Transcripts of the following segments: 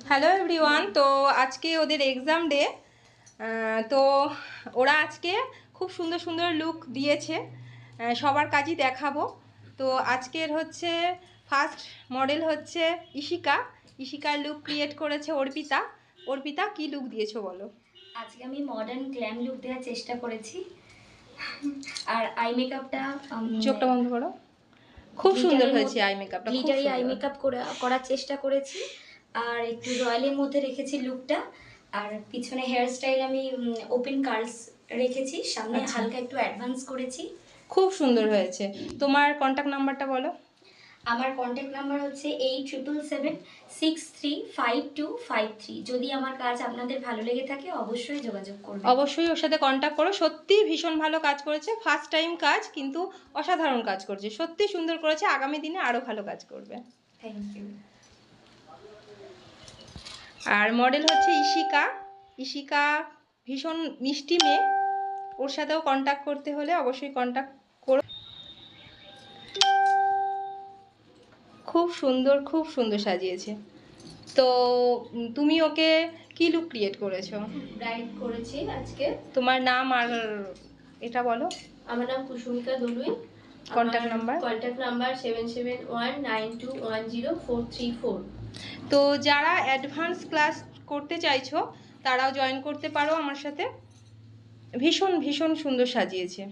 Hello everyone. তো আজকে ওদের এক্সাম ডে। তো ওরা আজকে খুব সুন্দর সুন্দর লুক দিয়েছে, সবার কাজই দেখাবো। তো আজকের হচ্ছে ফার্স্ট মডেল হচ্ছে ইশিকা। ইশিকার লুক ক্রিয়েট করেছে অর্পিতা। অর্পিতা কি লুক দিয়েছো বলো? আজকে আমি মডার্ন গ্ল্যাম লুক দেওয়ার চেষ্টা করেছি। আর আই মেকআপটা চোখটা বন্ধ করো। খুব সুন্দর হয়েছে আই মেকআপটা, খুব গ্লিটারি আই সুন্দর। মেকআপ করার চেষ্টা করেছি। আর একটু রয়্যালের মধ্যে রেখেছি লুকটা। আর পিছনে হেয়ার স্টাইল আমি ওপেন কার্লস রেখেছি, সামনে আচ্ছা, হালকা একটু অ্যাডভান্স করেছি। খুব সুন্দর হয়েছে। তোমার কন্ট্যাক্ট নাম্বারটা বলো। আমার কন্ট্যাক্ট নাম্বার হচ্ছে 8777635253। যদি আমার কাজ আপনাদের ভালো লেগে থাকে অবশ্যই যোগাযোগ করবেন। অবশ্যই ওর সাথে কন্ট্যাক্ট করো। সত্যি ভীষণ ভালো কাজ করেছে, ফার্স্ট টাইম কাজ কিন্তু অসাধারণ কাজ করছে, সত্যি সুন্দর করেছে। আগামী দিনে আরও ভালো কাজ করবে। Thank you. আর মডেল হচ্ছে ইশিকা। ইশিকা ভীষণ মিষ্টি মেয়ে, ওর সাথেও কন্ট্যাক্ট করতে হলে অবশ্যই কন্ট্যাক্ট করো। খুব সুন্দর, খুব সুন্দর সাজিয়েছে। তো তুমি ওকে কি লুক ক্রিয়েট করেছো? ব্রাইড করেছি আজকে। তোমার নাম আর এটা বলো। আমার নাম Kusumika Dolui. Contact number? Contact number 7719210434। তো যারা অ্যাডভান্স ক্লাস করতে চাইছো তারাও জয়েন করতে পারো আমার সাথে। ভীষণ ভীষণ সুন্দর সাজিয়েছে,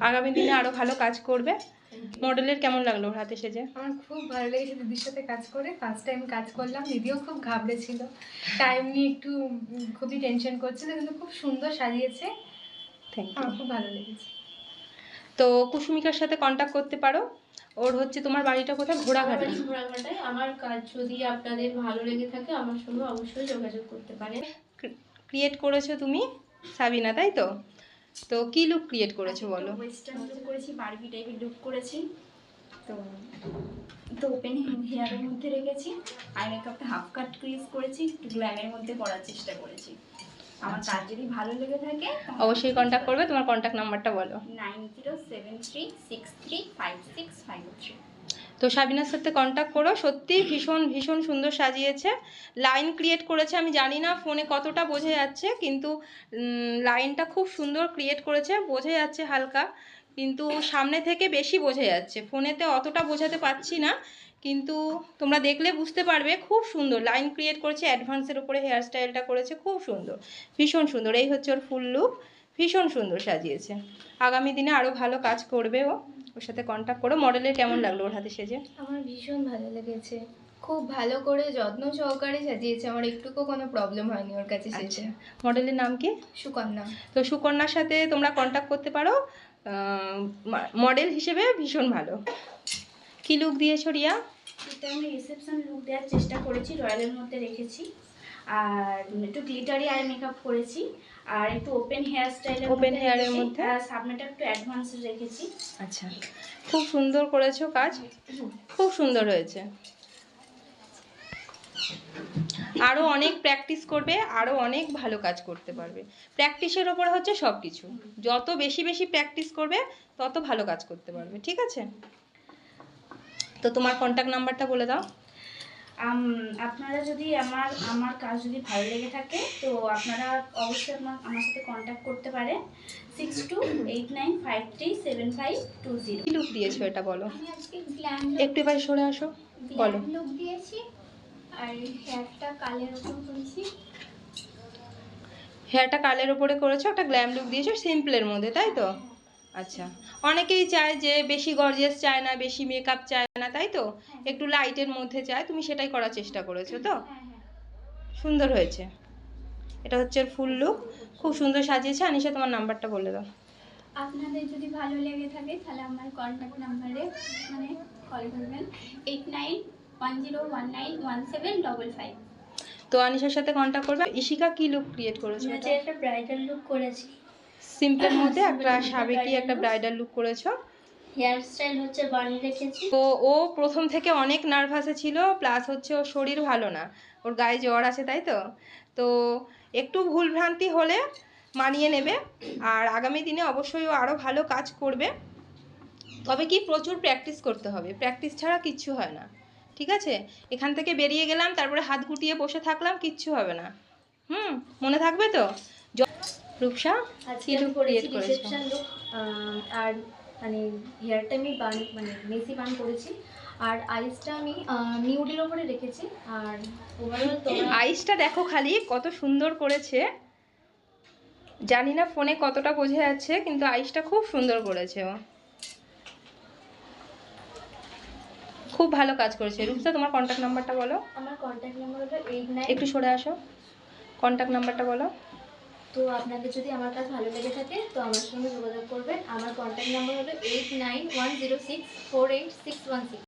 আগামী দিনে আরও ভালো কাজ করবে। মডেলের কেমন লাগলো ওর হাতে সেজে? আমার খুব ভালো লেগেছে দিদির সাথে কাজ করে। ফার্স্ট টাইম কাজ করলাম, দিদিও খুব ঘাবড়েছিল, টাইম নিয়ে একটু খুবই টেনশন করছিল, কিন্তু খুব সুন্দর সাজিয়েছে। Thank you. আমার খুব ভালো লেগেছে। তো কুসুমিকার সাথে কন্ট্যাক্ট করতে পারো। ওর হচ্ছে তোমার বাড়িটা কোথায়? ঘোড়াঘাটে। ঘোড়াঘাটায়। আমার কাজ যদি আপনাদের ভালো লেগে থাকে আমার সঙ্গে অবশ্যই যোগাযোগ করতে পারেন। ক্রিয়েট করেছো তুমি সাবিনা, তাই তো? তো কি লুক ক্রিয়েট করেছো বলো? ওয়েস্টার্ন লুক করেছি, বারবি টাইপের লুক করেছি। তো ওপেন হেয়ারের মধ্যে রেখেছি। আই মেকআপটা হাফ কাট ক্রিজ করেছি, একটু গ্ল্যামের মধ্যে করার চেষ্টা করেছি। আমার কাজ যদি ভালো লেগে থাকে অবশ্যই কন্ট্যাক্ট করবে। তোমার কন্ট্যাক্ট নাম্বারটা বলো। 9073635653। তো সাবিনার সাথে কন্ট্যাক্ট করো। সত্যি ভীষণ ভীষণ সুন্দর সাজিয়েছে। লাইন ক্রিয়েট করেছে, আমি জানি না ফোনে কতটা বোঝা যাচ্ছে, কিন্তু লাইনটা খুব সুন্দর ক্রিয়েট করেছে, বোঝা যাচ্ছে হালকা, কিন্তু সামনে থেকে বেশি বোঝা যাচ্ছে, ফোনেতে অতটা বোঝাতে পারছি না, কিন্তু তোমরা দেখলে বুঝতে পারবে। খুব সুন্দর লাইন ক্রিয়েট করেছে, অ্যাডভান্সের উপরে হেয়ার স্টাইলটা করেছে, খুব সুন্দর, ভীষণ সুন্দর। এই হচ্ছে ওর ফুল লুক, ভীষণ সুন্দর সাজিয়েছে। আগামী দিনে আরও ভালো কাজ করবে ও। ওর সাথে কন্ট্যাক্ট করো। মডেলের কেমন লাগলো ওর হাতে সেজে? আমার ভীষণ ভালো লেগেছে, খুব ভালো করে যত্ন সহকারে সাজিয়েছে। আমার একটুকু কোনো প্রবলেম হয়নি ওর কাছে সেজে। মডেলের নাম কি? সুকন্যা। তো সুকন্যার সাথে তোমরা কন্ট্যাক্ট করতে পারো। মডেল হিসেবে ভীষণ ভালো। কি লুক দিয়েছো রিয়া? এটা আমি রিসেপশন লুক দেওয়ার চেষ্টা করেছি, রয়্যালের মধ্যে রেখেছি। আর একটু গ্লিটারি আই মেকআপ করেছি, আর একটু ওপেন হেয়ার স্টাইলের ওপেন হেয়ারের মধ্যে সামনেটা একটু অ্যাডভান্স রেখেছি। আচ্ছা, খুব সুন্দর করেছো কাজ, খুব সুন্দর হয়েছে। আরও অনেক প্র্যাকটিস করবে, আরও অনেক ভালো কাজ করতে পারবে। প্র্যাকটিসের ওপর হচ্ছে সব কিছু, যত বেশি বেশি প্র্যাকটিস করবে তত ভালো কাজ করতে পারবে। ঠিক আছে? তো তোমার কন্ট্যাক্ট নাম্বারটা বলে দাও। আপনারা যদি আমার কাজ যদি ভালো লেগে থাকে তো আপনারা অবশ্যই আমার সাথে কন্ট্যাক্ট করতে পারেন। 6289537520। কি লুক দিয়েছো এটা বলো? আমি আজকে গ্ল্যাম একটু এবার সরে আসো, বলো। লুক দিয়েছি, আর হেয়ারটা কালের ওপর করেছি। হেয়ারটা কালের ওপরে করেছো, একটা গ্ল্যাম লুক দিয়েছো সিম্পলের মধ্যে, তাই তো? আচ্ছা, অনেকেই চায় যে বেশি গর্জিয়াস চায় না, বেশি মেকআপ চায় না, তাই তো? একটু লাইটের মধ্যে চায়, তুমি সেটাই করার চেষ্টা করেছো তো? সুন্দর হয়েছে। এটা হচ্ছে ফুল লুক, খুব সুন্দর সাজিয়েছে। আনিশা তোমার নাম্বারটা বলে দাও। আপনাদের যদি ভালো লেগে থাকে তাহলে আমার কন্ট্যাক্ট নাম্বারে কল করবেন 8910191755। তো আনিশার সাথে কন্ট্যাক্ট করবে। ইশিকা কি লুক ক্রিয়েট করেছো? আমি একটা ব্রাইডাল লুক করেছি, সিম্পলের মধ্যে একটা সাবেকি একটা ব্রাইডাল লুক করেছো। হেয়ার স্টাইল হচ্ছে বান রেখেছি। তো ও প্রথম থেকে অনেক নার্ভাসে ছিল, প্লাস হচ্ছে ওর শরীর ভালো না, ওর গায়ে জ্বর আছে, তাই তো? তো একটু ভুলভ্রান্তি হলে মানিয়ে নেবে, আর আগামী দিনে অবশ্যই ও আরও ভালো কাজ করবে। তবে কি প্রচুর প্র্যাকটিস করতে হবে, প্র্যাকটিস ছাড়া কিচ্ছু হয় না। ঠিক আছে? এখান থেকে বেরিয়ে গেলাম, তারপরে হাত গুটিয়ে বসে থাকলাম, কিচ্ছু হবে না। মনে থাকবে তো? রূপসা আজকে কি আমি look করেছি create করেছো? রিসেপশন লুক, আর মানে হেয়ারটা আমি মানে মেসি বান করেছি, আর আইসটা আমি নিউডের ওপরে রেখেছি। আর ওভারঅল তোমরা আইসটা দেখো খালি কত সুন্দর করেছে, জানি না ফোনে কতটা বোঝা যাচ্ছে, কিন্তু আইসটা খুব সুন্দর করেছে ও, খুব ভালো কাজ করেছে। রূপসা তোমার কন্ট্যাক্ট নাম্বারটা বলো। আমার কন্ট্যাক্ট নাম্বার হলো 89। একটু সরে আসো, কন্ট্যাক্ট নাম্বারটা বলো। তো আপনাদের যদি আমার কাজ ভালো লেগে থাকে তো আমার সঙ্গে যোগাযোগ করবেন। আমার কন্ট্যাক্ট নাম্বার হলো 8910648616।